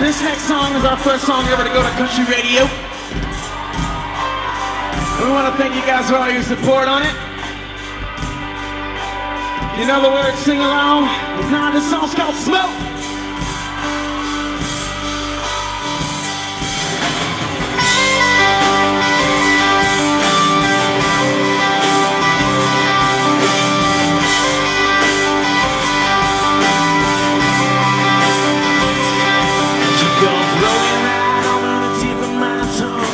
This next song is our first song ever to go to country radio. We want to thank you guys for all your support on it. You know the words, sing along. Now this song's called Smoke.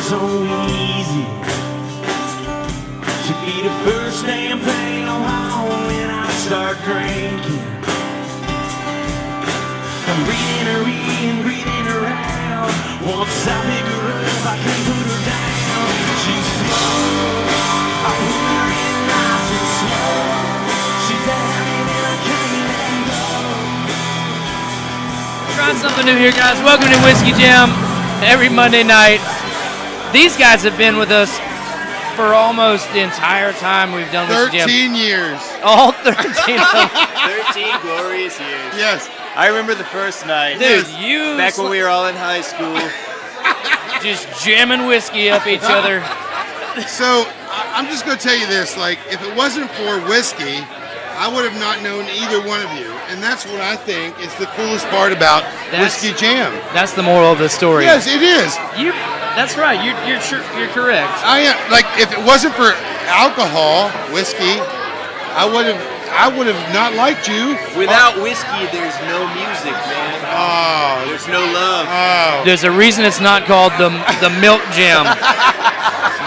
So easy to be the first damn thing on when I start drinking. I'm reading around. Once I pick her up, I can't put her down. She's slow, I put her in nice and slow. She's having and I can't let go. Trying something new here, guys. Welcome to Whiskey Jam every Monday night. These guys have been with us for almost the entire time we've done Whiskey Jam. 13 years. All 13 of them. 13 glorious years. Yes. I remember the first night. Dude, you... Back when we were all in high school. Just jamming whiskey up each other. So, I'm just going to tell you this. Like, if it wasn't for whiskey, I would have not known either one of you. And that's what I think is the coolest part about Whiskey Jam. That's the moral of the story. Yes, it is. That's right. You're correct. Like, if it wasn't for alcohol, whiskey, I would have not liked you. Without whiskey, there's no music, man. Oh, there's no love. Oh. There's a reason it's not called the Milk Jam.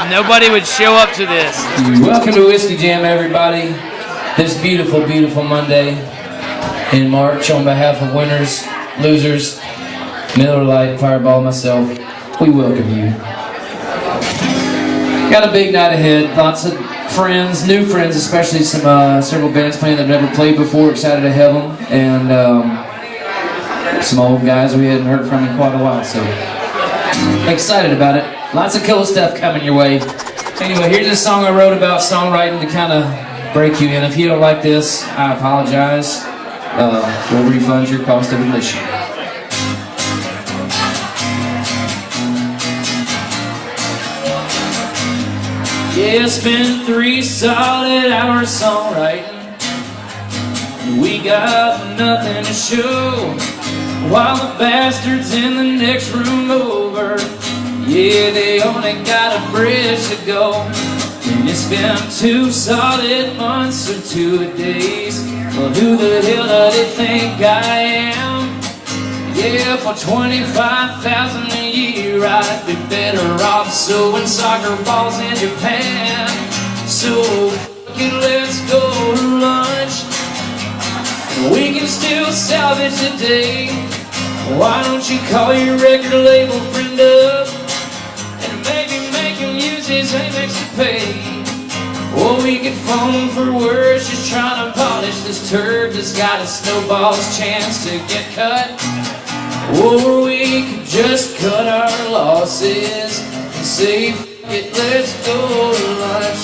Nobody would show up to this. Welcome to Whiskey Jam, everybody. This beautiful, beautiful Monday in March, on behalf of winners, losers, Miller Lite, Fireball, myself, we welcome you. Got a big night ahead. Lots of friends, new friends, especially some several bands playing that have never played before. Excited to have them, and some old guys we hadn't heard from in quite a while. So excited about it. Lots of cool stuff coming your way. Anyway, here's a song I wrote about songwriting to kind of break you in. If you don't like this, I apologize. We'll refund your cost of admission. Yeah, it's been 3 solid hours songwriting. We got nothing to show, while the bastards in the next room over, yeah, they only got a bridge to go. And it's been 2 solid months or 2 days. Well, who the hell do they think I am? Yeah, for 25,000 a year, I'd be better off sewing soccer balls in Japan. So, let's go to lunch. We can still salvage the day. Why don't you call your record label friend up and maybe make him use his Amex to pay? Or we could phone for words, just trying to polish this turd that's got a snowball's chance to get cut. Or we could just cut our losses and say, F it, let's go to lunch.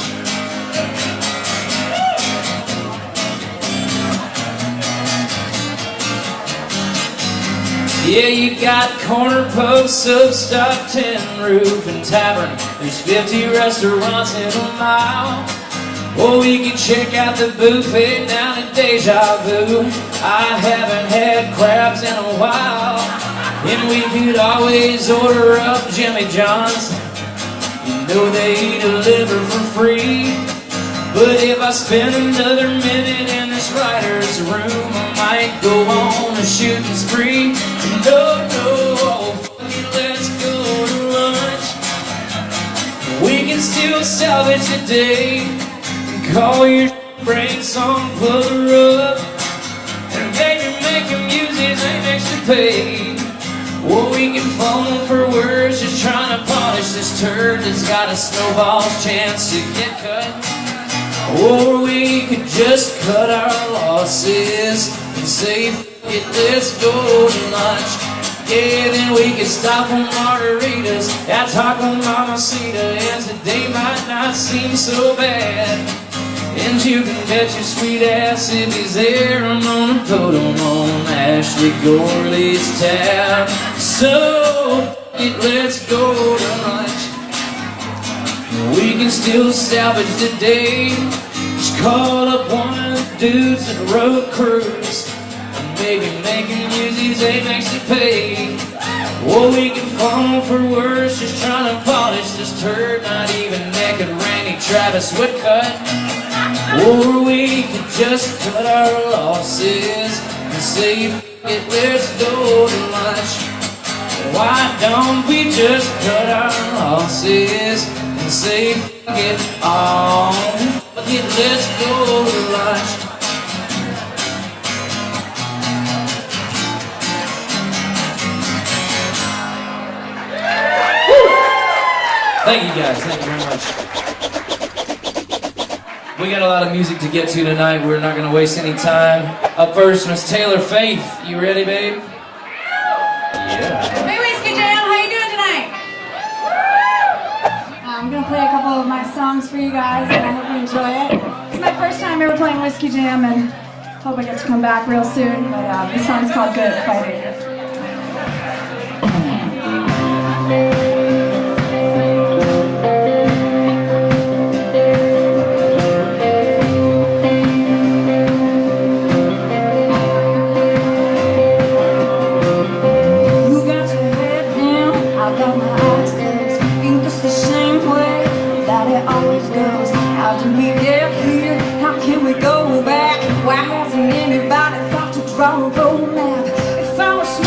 Yeah, you got corner posts, sub-stop, tin roof, and tavern. There's 50 restaurants in a mile. Or we can check out the buffet down at Deja Vu. I haven't had crabs in a while. And we could always order up Jimmy John's. You know they deliver for free. But if I spend another minute in this writer's room, I might go on a shooting spree. No, let's go to lunch. We can still salvage the day. Call your brain song, pull her up, and maybe make him use his Amex to pay. Or we can phone for words, just trying to polish this turd that's got a snowball's chance to get cut. Or we could just cut our losses and say, F it, let's go to lunch. Yeah, then we could stop on margaritas at Taco Mamacita, as the day might not seem so bad. And you can bet your sweet ass if he's there, I'm gonna put him on Ashley Gorley's tab. So, let's go to lunch. We can still salvage the day. Just call up one of the dudes that road cruise, and maybe make him use these Amex to pay. Or we can fall for worse, just trying to polish this turd. Not even naked Randy Travis would cut. Or we could just cut our losses and say, F it, let's go to lunch. Why don't we just cut our losses and say, F it all? F it, let's go to lunch. Thank you guys, thank you very much. We got a lot of music to get to tonight. We're not gonna waste any time. Up first, Miss Taylor Faith. You ready, babe? Yeah. Hey, Whiskey Jam, how you doing tonight? I'm gonna play a couple of my songs for you guys, and I hope you enjoy it. It's my first time ever playing Whiskey Jam, and hope I get to come back real soon. But this song's called Good Fighting. How did we get here? How can we go back? Why hasn't anybody thought to draw a road map? If I was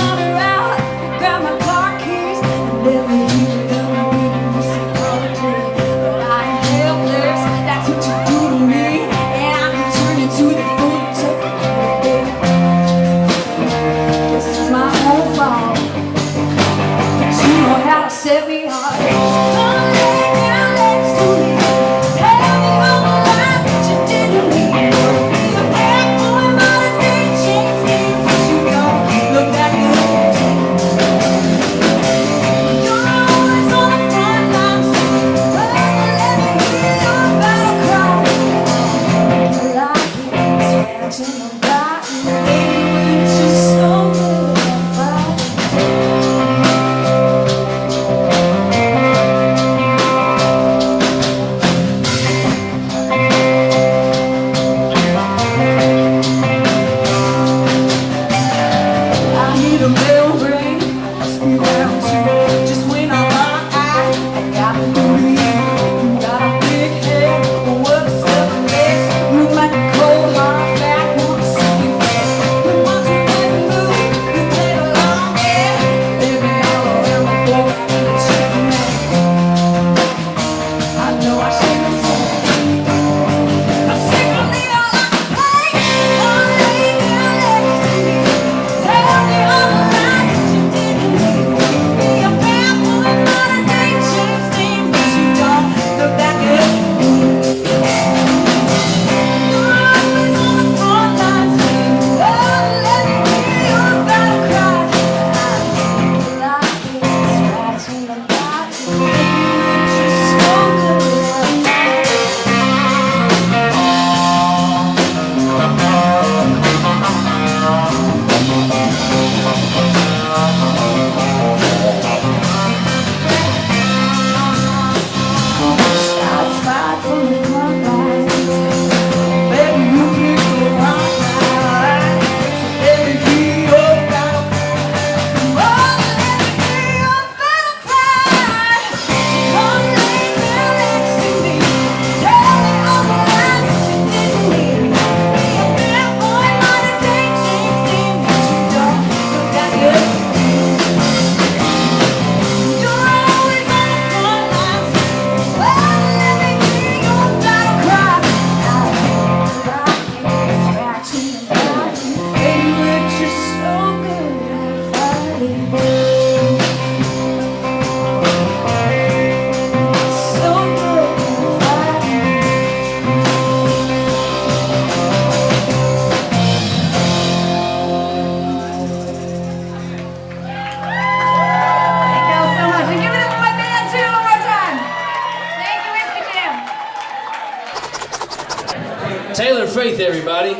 everybody.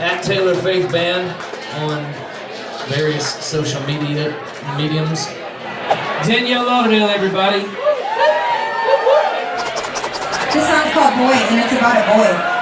At Taylor Faith Band on various social mediums. Danielle Lauderdale, everybody. This song's called Boy, and it's about a boy.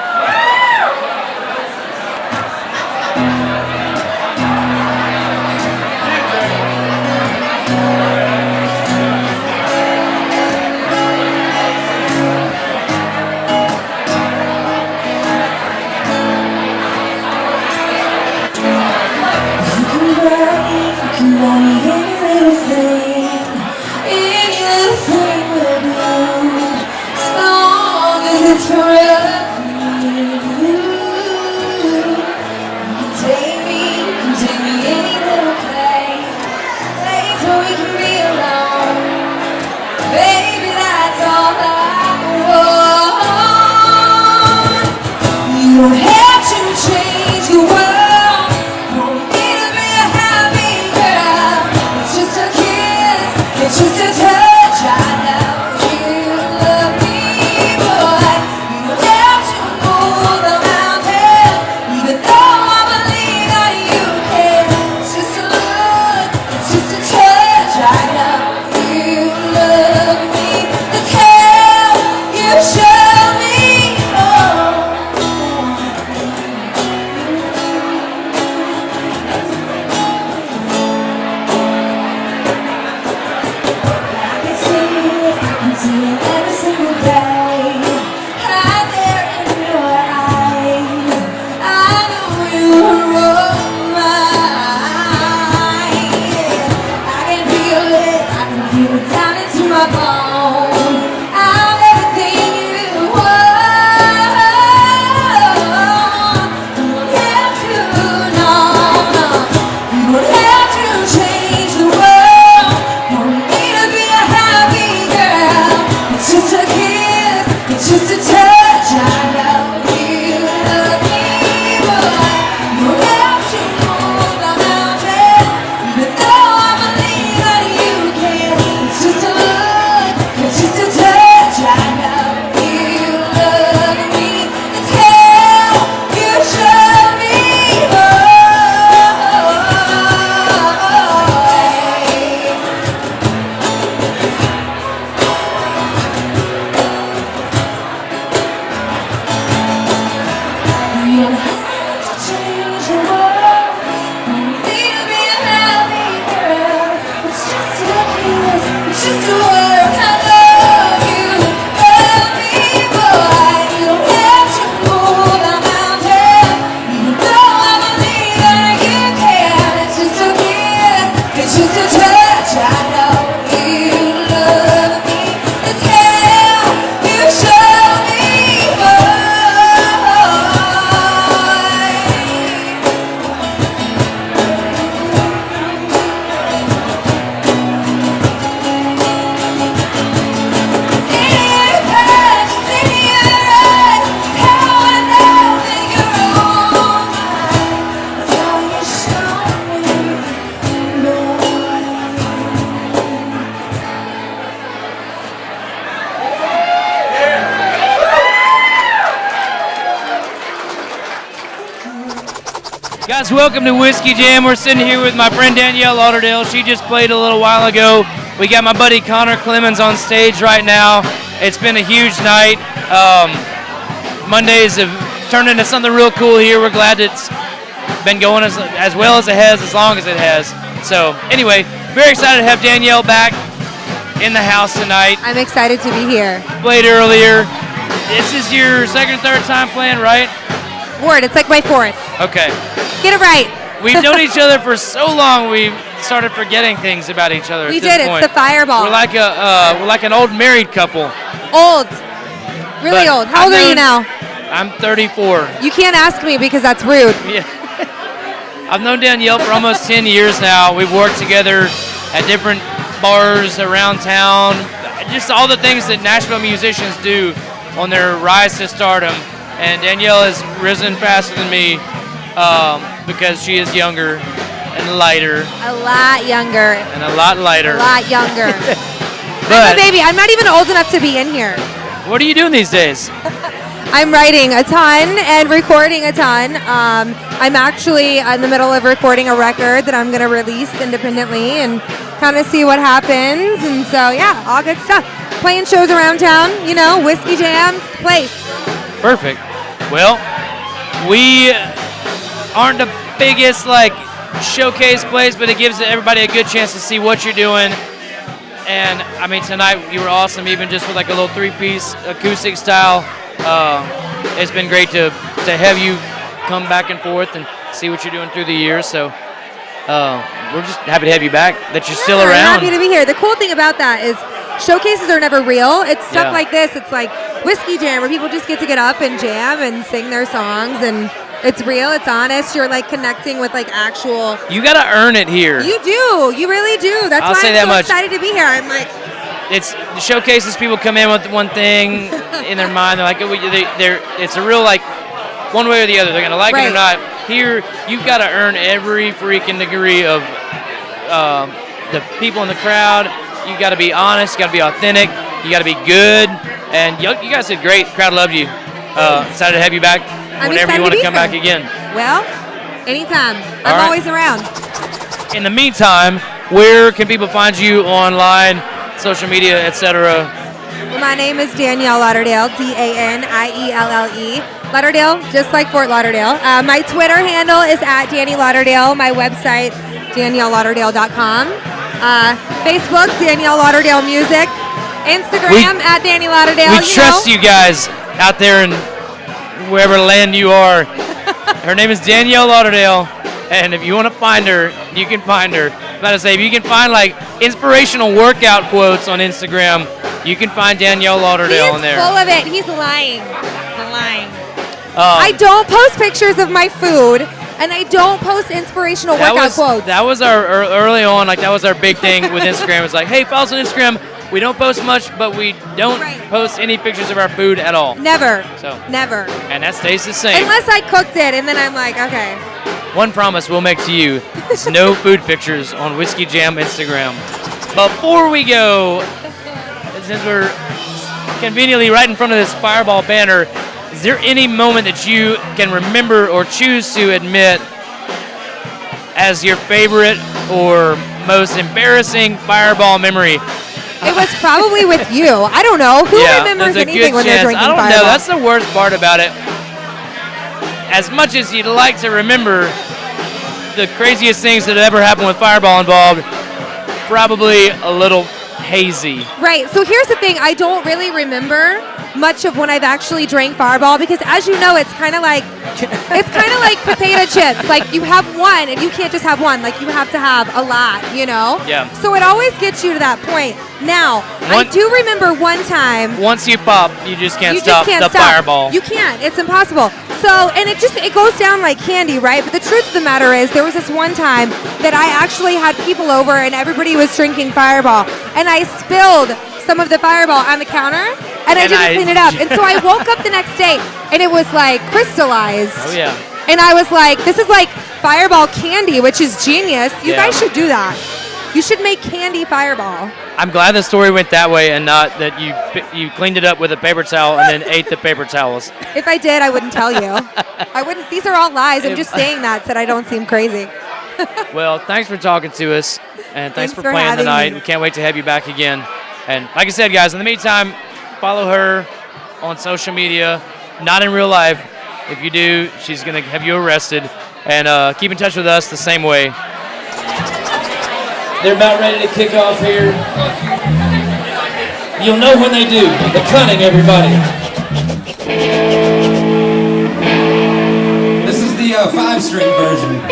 You don't have to change the world for me to be a happy girl. It's just a kiss, it's just a touch. I know you love me, boy. You don't have to move the mountains, even though I believe that you can. It's just a look, it's just a touch. I know you love me. That's how you show me. Guys, welcome to Whiskey Jam. We're sitting here with my friend Danielle Lauderdale. She just played a little while ago. We got my buddy Connor Clemens on stage right now. It's been a huge night. Mondays have turned into something real cool here. We're glad it's been going as well as it has, as long as it has. So anyway, very excited to have Danielle back in the house tonight. I'm excited to be here. Played earlier. This is your second or third time playing, right? Ward, it's like my fourth. Okay. Get it right. We've known each other for so long. We started forgetting things about each other. We at this did. point. It's the fireball. We're like an old married couple. Old. Really But old. How old are you now? I'm 34. You can't ask me because that's rude. Yeah. I've known Danielle for almost 10 years now. We've worked together at different bars around town. Just all the things that Nashville musicians do on their rise to stardom. And Danielle has risen faster than me because she is younger and lighter. A lot younger. And a lot lighter. A lot younger. But I'm a baby. I'm not even old enough to be in here. what are you doing these days? I'm writing a ton and recording a ton. I'm actually in the middle of recording a record that I'm going to release independently and kind of see what happens. And so, yeah, all good stuff. Playing shows around town, Whiskey Jam's the place. Perfect. Well, we aren't the biggest showcase place, but it gives everybody a good chance to see what you're doing. And I mean, tonight you were awesome, even just with a little 3-piece acoustic style. It's been great to have you come back and forth and see what you're doing through the years. So we're just happy to have you back, that you're still around. Happy to be here. The cool thing about that is showcases are never real. It's stuff like this. It's like Whiskey Jam, where people just get to get up and jam and sing their songs, and it's real, it's honest. You're connecting with actual. You got to earn it here. You do. You really do. That's why I'm so excited to be here. I'm it's the showcases. People come in with one thing in their mind. They're it's a real one way or the other. They're gonna like it or not. Here, you've got to earn every freaking degree of the people in the crowd. You got to be honest. You got to be authentic. You got to be good. And you guys did great. The crowd loved you. Excited to have you back whenever you want to come back again. Well, anytime. I'm always around. In the meantime, where can people find you online, social media, etc.? Well, my name is Danielle Lauderdale, Danielle. Lauderdale, just like Fort Lauderdale. My Twitter handle is @DannyLauderdale. My website, DanielleLauderdale.com. Facebook, Danielle Lauderdale Music. Instagram, @DannyLauderdale. We trust you guys out there in wherever land you are. Her name is Danielle Lauderdale, and if you want to find her, you can find her. I'm about to say, if you can find inspirational workout quotes on Instagram, you can find Danielle Lauderdale on there. He's full of it. He's lying. I don't post pictures of my food, and I don't post inspirational workout quotes. That was our early on. That was our big thing with Instagram. It's hey, follow us on Instagram. We don't post much, but we don't post any pictures of our food at all. Never. So never. And that stays the same. Unless I cooked it, and then I'm okay. One promise we'll make to you is no food pictures on Whiskey Jam Instagram. Before we go, since we're conveniently right in front of this Fireball banner, is there any moment that you can remember or choose to admit as your favorite or most embarrassing Fireball memory? It was probably with you. I don't know. Who remembers anything when they're drinking Fireball? I don't know. That's the worst part about it. As much as you'd like to remember the craziest things that ever happened with Fireball involved, probably a little hazy. Right. So here's the thing. I don't really remember much of when I've actually drank Fireball because, as you know, it's kind of like potato chips. You have one, and you can't just have one. You have to have a lot. Yeah. So it always gets you to that point. Now, I do remember one time. Once you pop, you just can't stop the Fireball. You can't. It's impossible. So, and it goes down like candy, right? But the truth of the matter is, there was this one time that I actually had people over, and everybody was drinking Fireball, and I spilled some of the Fireball on the counter, and I didn't clean it up. And so I woke up the next day, and it was crystallized. Oh, yeah. And I was this is Fireball candy, which is genius. You guys should do that. You should make candy Fireball. I'm glad the story went that way and not that you cleaned it up with a paper towel and then ate the paper towels. If I did, I wouldn't tell you. I wouldn't. These are all lies. I'm just saying that so that I don't seem crazy. Well, thanks for talking to us, and thanks for playing tonight. We can't wait to have you back again. And like I said, guys, in the meantime, follow her on social media, not in real life. If you do, she's going to have you arrested. And keep in touch with us the same way. They're about ready to kick off here. You'll know when they do. The Cunning, everybody. This is the 5-string version.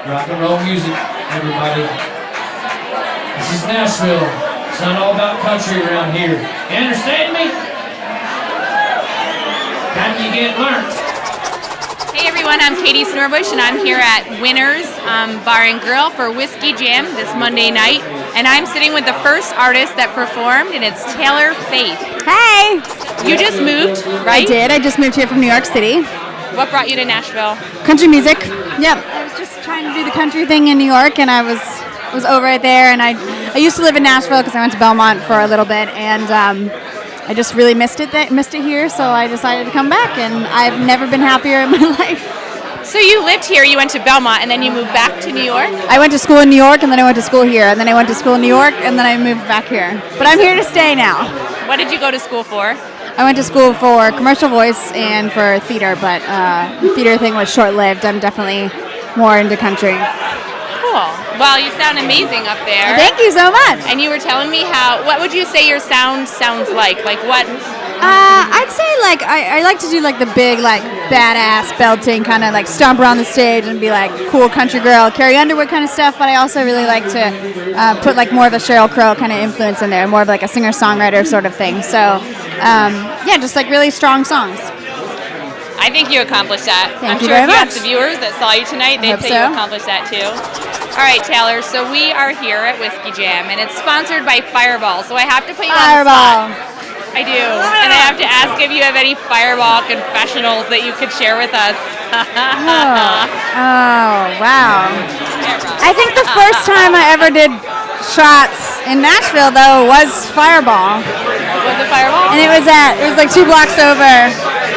Rock and roll music, everybody. This is Nashville. It's not all about country around here. You understand me? How do you get learned? Hey everyone, I'm Katie Snorbush and I'm here at Winners Bar and Grill for Whiskey Jam this Monday night. And I'm sitting with the first artist that performed, and it's Taylor Faith. Hey! You just moved, right? I did. I just moved here from New York City. What brought you to Nashville? Country music. Yep. I was just trying to do the country thing in New York, and I was over it there. And I used to live in Nashville because I went to Belmont for a little bit, and I just really missed it here. So I decided to come back, and I've never been happier in my life. So you lived here, you went to Belmont, and then you moved back to New York? I went to school in New York, and then I went to school here, and then I went to school in New York, and then I moved back here. But I'm here to stay now. What did you go to school for? I went to school for commercial voice and for theater, but the theater thing was short-lived. I'm definitely more into country. Cool. Well, you sound amazing up there. Thank you so much. And you were telling me what would you say your sound sounds like? Like what? I'd say I like to do like the big badass belting kind of like stomp around the stage and be like cool country girl, Carrie Underwood kind of stuff. But I also really like to put like more of a Sheryl Crow kind of influence in there, more of like a singer-songwriter sort of thing. So yeah, just like really strong songs. I think you accomplished that. Thank I'm you sure very if you much. asked the viewers that saw you tonight, they'd say you accomplished that too. All right, Taylor, so we are here at Whiskey Jam, and it's sponsored by Fireball, so I have to put you on the spot. I do, and I have to ask if you have any Fireball confessionals that you could share with us. Oh, wow. I think the first time I ever did shots in Nashville, though, was Fireball. Was it Fireball? And it was like 2 blocks over.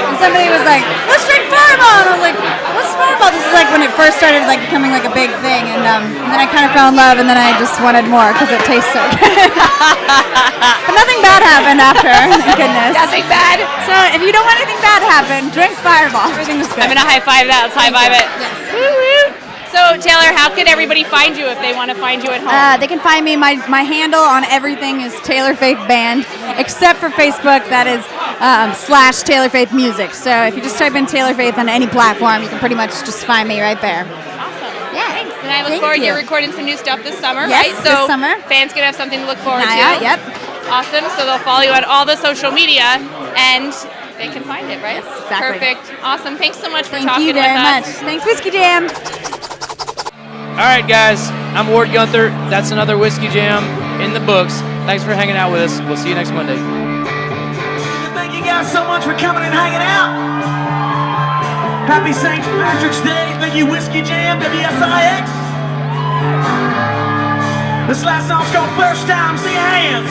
And somebody was like, let's drink Fireball! And I was like, what's Fireball? This is like when it first started like becoming like a big thing. And then I kind of fell in love, and then I just wanted more because it tastes so good. But nothing bad happened after, thank goodness. Nothing bad? So if you don't want anything bad to happen, drink Fireball. Everything was good. I'm going to high-five that. Let's high-five it. Yes. Woo-woo. So, Taylor, how can everybody find you if they want to find you at home? They can find me. My handle on everything is Taylor Faith Band, except for Facebook. That is / Taylor Faith Music. So if you just type in Taylor Faith on any platform, you can pretty much just find me right there. Awesome. Yeah. Thanks. And I look forward to you recording some new stuff this summer, Yes, right? So this summer. fans can have something to look forward to. Yep. Awesome. So they'll follow you on all the social media, and they can find it, right? Yes, exactly. Perfect. Awesome. Thanks so much for Thank talking you very with us. much. Thanks, Whiskey Jam. All right, guys. I'm Ward Guenther. That's another Whiskey Jam in the books. Thanks for hanging out with us. We'll see you next Monday. Thank you guys so much for coming and hanging out. Happy St. Patrick's Day. Thank you, Whiskey Jam, WSIX. This last song's called First Time. See your hands.